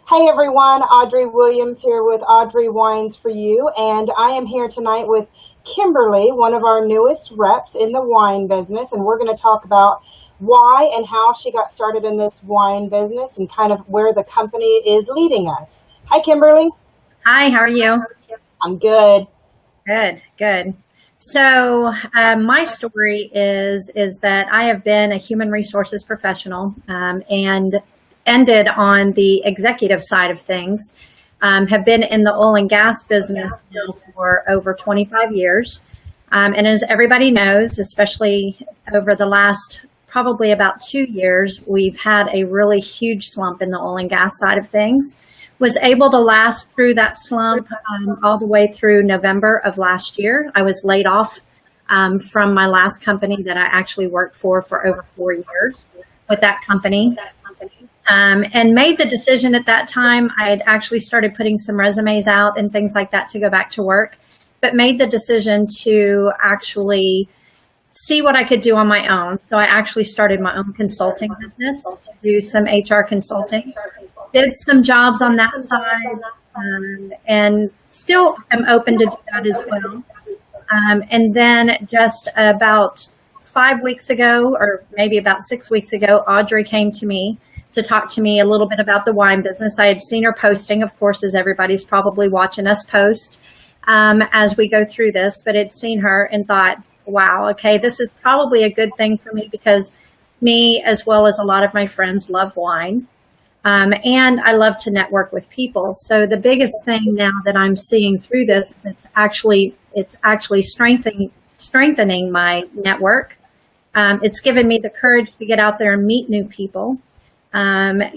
Hey everyone, Audrey Williams here with Audrey Wines for You, and I am here tonight with Kimberly, one of our newest reps in the wine business, and we're going to talk about why and how she got started in this wine business and kind of where the company is leading us. Hi Kimberly. Hi, how are you? I'm good. Good. So my story is that I have been a human resources professional and ended on the executive side of things. Have been in the oil and gas business now for over 25 years. And as everybody knows, especially over the last probably about 2 years, we've had a really huge slump in the oil and gas side of things. Was able to last through that slump all the way through November of last year. I was laid off from my last company that I actually worked for over 4 years with that company. And made the decision at that time. I had actually started putting some resumes out and things like that to go back to work, but made the decision to actually see what I could do on my own. So I actually started my own consulting business to do some HR consulting. Did some jobs on that side, and still am open to do that as well. And then just about 5 weeks ago, or maybe about 6 weeks ago, Audrey came to me to talk to me a little bit about the wine business. I had seen her posting, of course, as everybody's probably watching us post as we go through this, but had seen her and thought, wow, okay, this is probably a good thing for me because me, as well as a lot of my friends, love wine. And I love to network with people. So the biggest thing now that I'm seeing through this is it's actually strengthening my network. It's given me the courage to get out there and meet new people.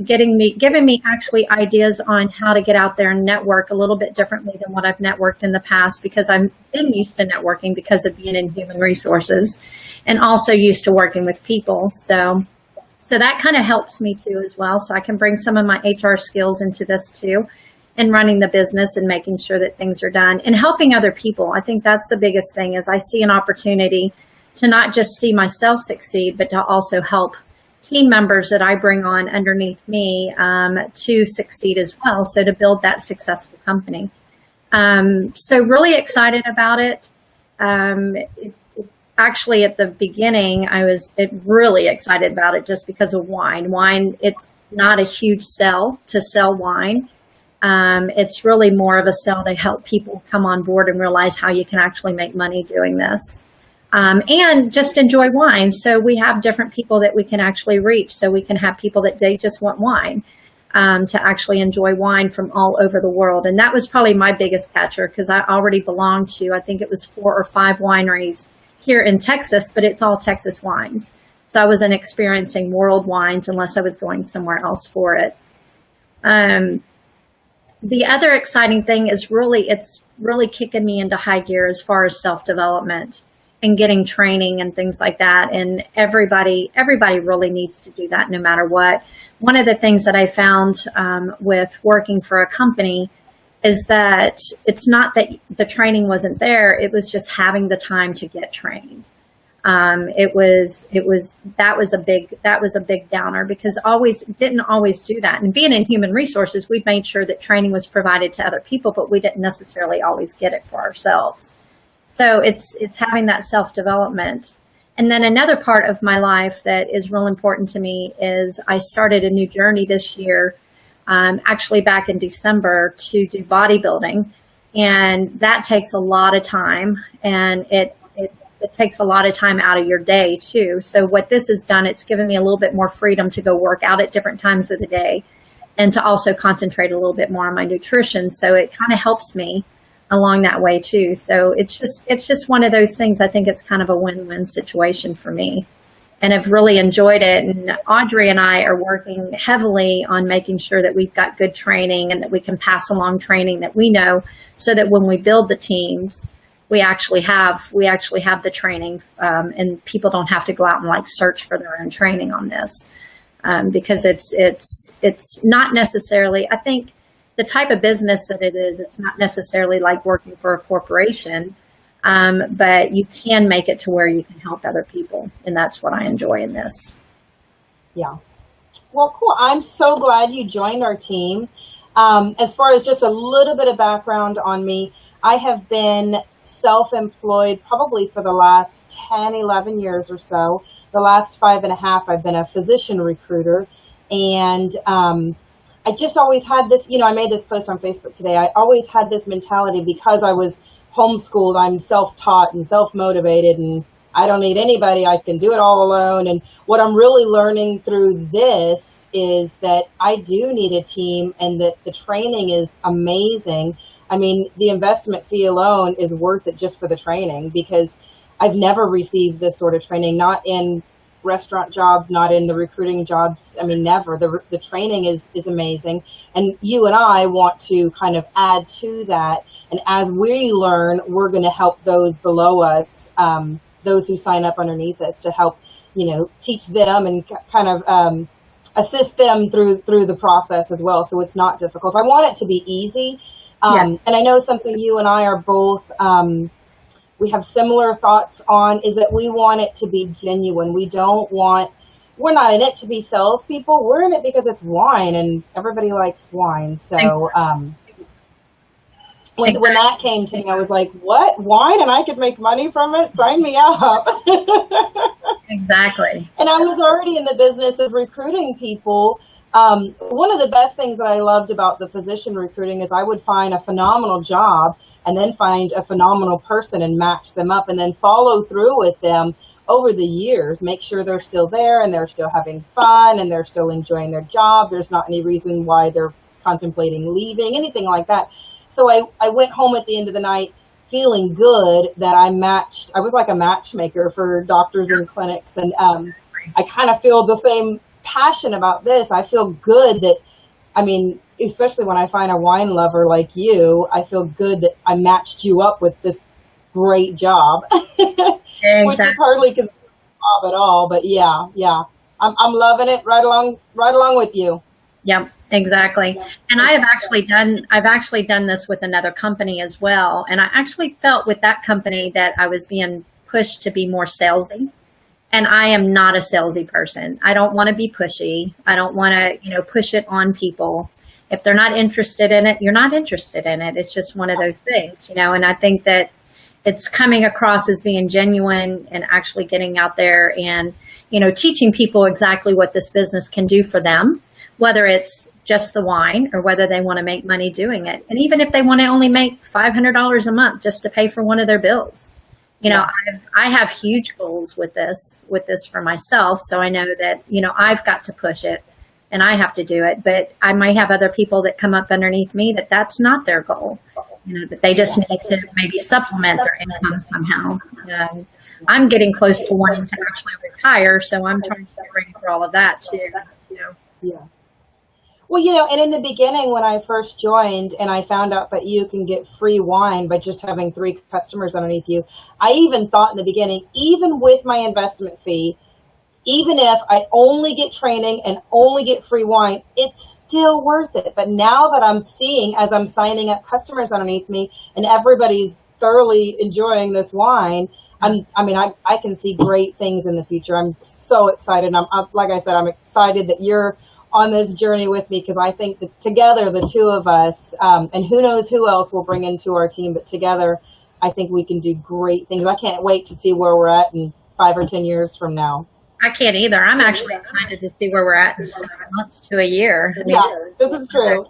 Giving me actually ideas on how to get out there and network a little bit differently than what I've networked in the past, because I've been used to networking because of being in human resources and also used to working with people. So that kind of helps me too as well. So I can bring some of my HR skills into this too, and running the business and making sure that things are done and helping other people. I think that's the biggest thing is I see an opportunity to not just see myself succeed, but to also help team members that I bring on underneath me to succeed as well. So to build that successful company. So really excited about it. Actually, at the beginning, I was really excited about it just because of wine. Wine, it's not a huge sell to sell wine. It's really more of a sell to help people come on board and realize how you can actually make money doing this. And just enjoy wine. So we have different people that we can actually reach. So we can have people that they just want wine to actually enjoy wine from all over the world. And that was probably my biggest catcher because I already belonged to, I think it was 4 or 5 wineries here in Texas, but it's all Texas wines. So I wasn't experiencing world wines unless I was going somewhere else for it. The other exciting thing is it's really kicking me into high gear as far as self-development and getting training and things like that. And everybody really needs to do that no matter what. One of the things that I found with working for a company is that it's not that the training wasn't there. It was just having the time to get trained. That was a big downer because didn't always do that. And being in human resources, we made sure that training was provided to other people, but we didn't necessarily always get it for ourselves. So it's having that self-development. And then another part of my life that is real important to me is I started a new journey this year, actually back in December, to do bodybuilding. And that takes a lot of time, and it takes a lot of time out of your day too. So what this has done, it's given me a little bit more freedom to go work out at different times of the day and to also concentrate a little bit more on my nutrition. So it kind of helps me along that way too. So it's just one of those things. I think it's kind of a win-win situation for me, and I've really enjoyed it. And Audrey and I are working heavily on making sure that we've got good training and that we can pass along training that we know, so that when we build the teams, we actually have the training, and people don't have to go out and like search for their own training on this, because it's not necessarily, I think, the type of business that it is, it's not necessarily like working for a corporation, but you can make it to where you can help other people. And that's what I enjoy in this. Yeah. Well, cool. I'm so glad you joined our team. As far as just a little bit of background on me, I have been self-employed probably for the last 10, 11 years or so. The last 5.5, I've been a physician recruiter. And I just always had this, I made this post on Facebook today. I always had this mentality because I was homeschooled. I'm self-taught and self-motivated, and I don't need anybody. I can do it all alone. And what I'm really learning through this is that I do need a team, and that the training is amazing. I mean, the investment fee alone is worth it just for the training, because I've never received this sort of training, not in restaurant jobs, not in the recruiting jobs. I mean, never. The training is amazing. And you and I want to kind of add to that. And as we learn, we're going to help those below us, those who sign up underneath us, to help, teach them and kind of assist them through the process as well. So it's not difficult. I want it to be easy. And I know something you and I are both, we have similar thoughts on, is that we want it to be genuine. We're not in it to be salespeople. We're in it because it's wine, and everybody likes wine. So when that came to me, I was like, what? Wine? And I could make money from it? Sign me up. Exactly. And I was already in the business of recruiting people. One of the best things that I loved about the physician recruiting is I would find a phenomenal job and then find a phenomenal person and match them up, and then follow through with them over the years, make sure they're still there and they're still having fun and they're still enjoying their job. There's not any reason why they're contemplating leaving, anything like that. So I went home at the end of the night feeling good that I was like a matchmaker for doctors and clinics. And I kind of feel the same passion about this. I feel good that, especially when I find a wine lover like you, I feel good that I matched you up with this great job, Exactly. which is hardly considered a job at all. But yeah, I'm loving it right along with you. Yeah, exactly. And I've actually done this with another company as well. And I actually felt with that company that I was being pushed to be more salesy. And I am not a salesy person. I don't want to be pushy. I don't want to, push it on people. If they're not interested in it, you're not interested in it. It's just one of those things, and I think that it's coming across as being genuine and actually getting out there and, teaching people exactly what this business can do for them, whether it's just the wine or whether they want to make money doing it. And even if they want to only make $500 a month just to pay for one of their bills. I have huge goals with this for myself. So I know that, I've got to push it and I have to do it, but I might have other people that come up underneath me that's not their goal, that they just need to maybe supplement their income somehow. I'm getting close to wanting to actually retire. So I'm trying to get ready for all of that too. Yeah. Well, and in the beginning when I first joined and I found out that you can get free wine by just having 3 customers underneath you, I even thought in the beginning, even with my investment fee, even if I only get training and only get free wine, it's still worth it. But now that I'm seeing, as I'm signing up customers underneath me and everybody's thoroughly enjoying this wine, I can see great things in the future. I'm so excited. Like I said, I'm excited that you're on this journey with me, because I think that together, the two of us, and who knows who else we'll bring into our team, but together, I think we can do great things. I can't wait to see where we're at in 5 or 10 years from now. I can't either. I'm actually excited to see where we're at in 6 months to a year. This is true.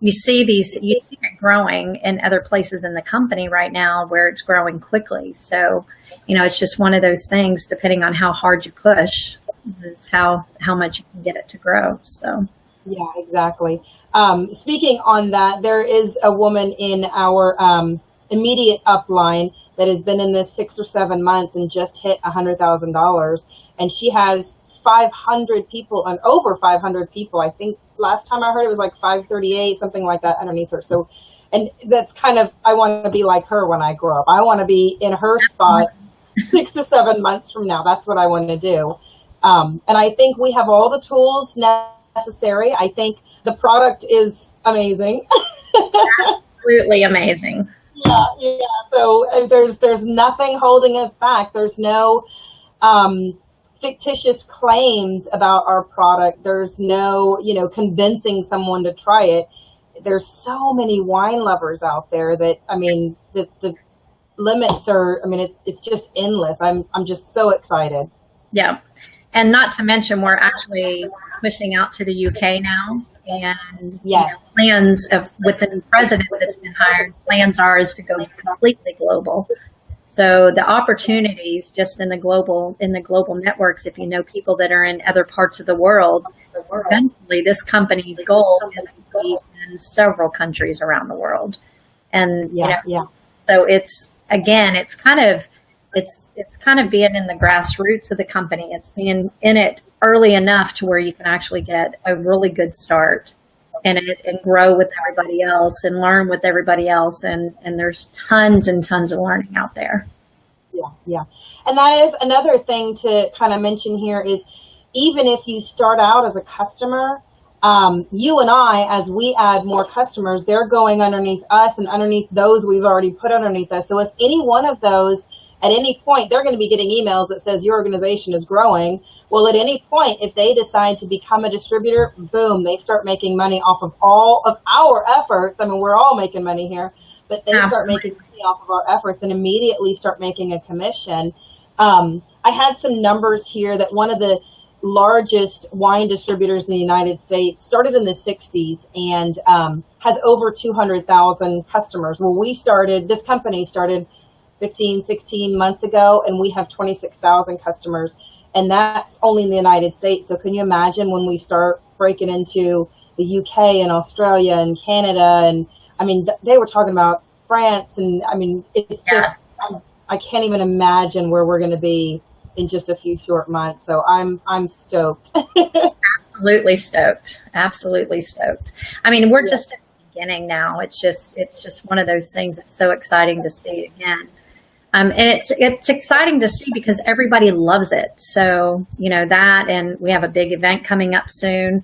You see it growing in other places in the company right now where it's growing quickly. So, it's just one of those things, depending on how hard you push, is how much you can get it to grow. So yeah, exactly. Speaking on that, there is a woman in our immediate upline that has been in this 6 or 7 months and just hit $100,000, and she has 500 people and over 500 people. I think last time I heard it was like 538, something like that underneath her. So, and that's kind of, I want to be like her when I grow up. I want to be in her spot 6 to 7 months from now. That's what I want to do. And I think we have all the tools necessary. I think the product is amazing. Absolutely amazing. Yeah. So there's nothing holding us back. There's no fictitious claims about our product. There's no, convincing someone to try it. There's so many wine lovers out there that, I mean, the limits are, I mean, it's just endless. I'm just so excited. Yeah. And not to mention, we're actually pushing out to the UK now. And yes. Plans with the new president that's been hired, plans are is to go completely global. So the opportunities just in the global networks, if you know people that are in other parts of the world, eventually this company's goal is to be in several countries around the world. And so it's kind of being in the grassroots of the company. It's being in it early enough to where you can actually get a really good start in it and grow with everybody else and learn with everybody else. And there's tons and tons of learning out there. Yeah. And that is another thing to kind of mention here is even if you start out as a customer, you and I, as we add more customers, they're going underneath us and underneath those we've already put underneath us. So if any one of those, at any point, they're going to be getting emails that says your organization is growing. Well, at any point, if they decide to become a distributor, boom, they start making money off of all of our efforts. I mean, we're all making money here, but they start making money off of our efforts and immediately start making a commission. I had some numbers here that one of the largest wine distributors in the United States started in the 60s and has over 200,000 customers. Well, this company started 15, 16 months ago, and we have 26,000 customers, and that's only in the United States. So can you imagine when we start breaking into the UK and Australia and Canada? And I mean, they were talking about France, and I mean, it's just, I can't even imagine where we're going to be in just a few short months. So I'm stoked. Absolutely stoked. I mean, we're just at the beginning now. It's just one of those things that's so exciting to see again. And it's exciting to see because everybody loves it. So, that, and we have a big event coming up soon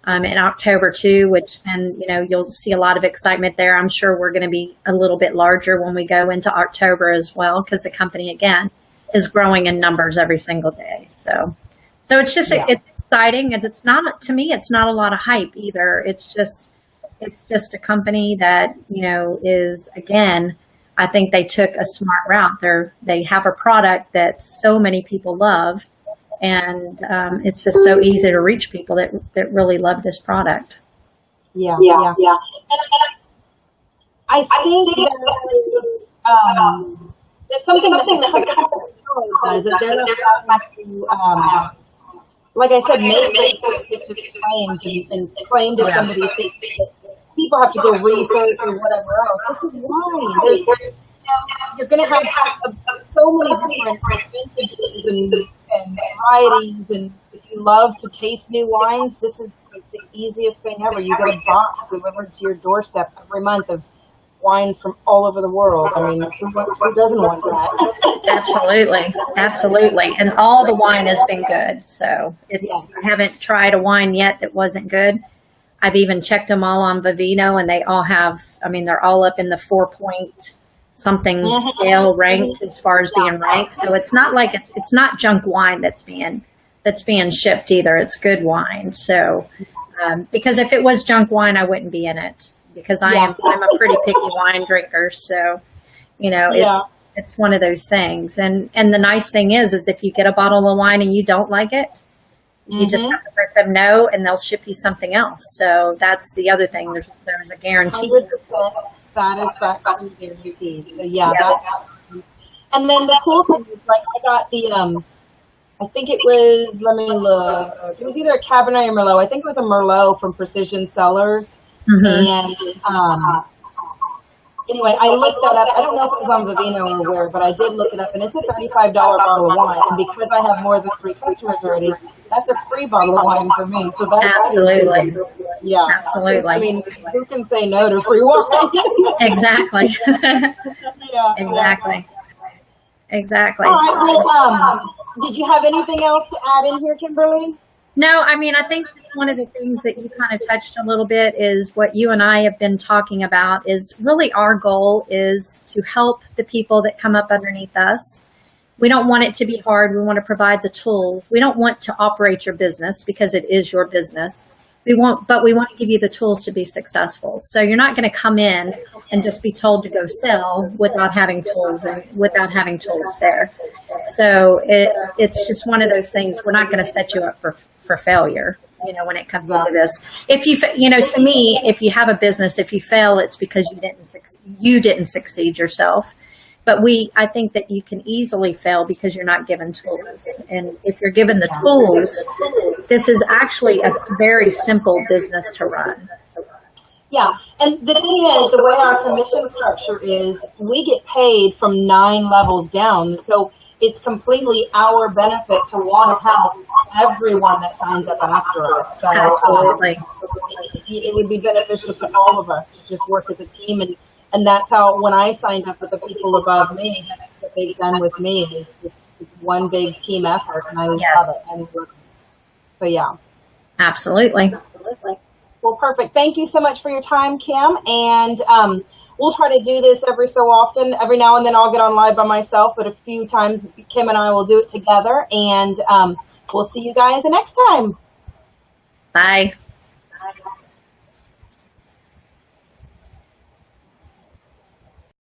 in October too, which then, you'll see a lot of excitement there. I'm sure we're going to be a little bit larger when we go into October as well, because the company, again, is growing in numbers every single day. So it's just, it's exciting. And it's not, to me, it's not a lot of hype either. It's just a company that, is, again, I think they took a smart route. They have a product that so many people love, and it's just so easy to reach people that really love this product. Yeah. And I think it's something that does. That they're to, like I said, make claims and claim to somebody. People have to go research or whatever else. This is wine. You're going to have so many different vintages and varieties. And if you love to taste new wines, this is the easiest thing ever. You get a box delivered to your doorstep every month of wines from all over the world. I mean, who doesn't want that? Absolutely. And all the wine has been good. So I haven't tried a wine yet that wasn't good. I've even checked them all on Vivino, and they all have, I mean, they're all up in the 4-point something scale ranked as far as being ranked. So it's not like it's not junk wine that's being shipped either. It's good wine. So because if it was junk wine, I wouldn't be in it, because I'm a pretty picky wine drinker. So, it's one of those things. And the nice thing is if you get a bottle of wine and you don't like it, you just have to let them know, and they'll ship you something else. So that's the other thing. There's a guarantee. 100% satisfaction guaranteed. So that's awesome. And then the cool thing is, like, I got the I think it was, let me look. It was either a Cabernet or Merlot. I think it was a Merlot from Precision Cellars. And anyway, I looked that up. I don't know if it was on Vivino or where, but I did look it up, and it's a $35 bottle of wine. And because I have more than 3 customers already, that's a free bottle of wine for me. So that's absolutely. Absolutely. I mean, who can say no to free wine? Exactly. Exactly. All right, well, did you have anything else to add in here, Kimberly? No, I mean, I think one of the things that you kind of touched a little bit is what you and I have been talking about is really our goal is to help the people that come up underneath us We don't want it to be hard. We want to provide the tools. We don't want to operate your business because it is your business. But we want to give you the tools to be successful. So you're not going to come in and just be told to go sell without having tools and without having tools there. So it's just one of those things. We're not going to set you up for failure, when it comes to this. If to me, if you have a business, if you fail, it's because you didn't succeed yourself. But I think that you can easily fail because you're not given tools. And if you're given the tools, this is actually a very simple business to run. Yeah, and the thing is, the way our commission structure is, we get paid from 9 levels down. So it's completely our benefit to want to help everyone that signs up after us. So, Absolutely. It would be beneficial to all of us to just work as a team. And that's how, when I signed up with the people above me, that's what they've done with me. It's one big team effort, and I love it. And so, yeah. Absolutely. Well, perfect. Thank you so much for your time, Kim. And we'll try to do this every so often. Every now and then I'll get on live by myself, but a few times Kim and I will do it together. And we'll see you guys the next time. Bye.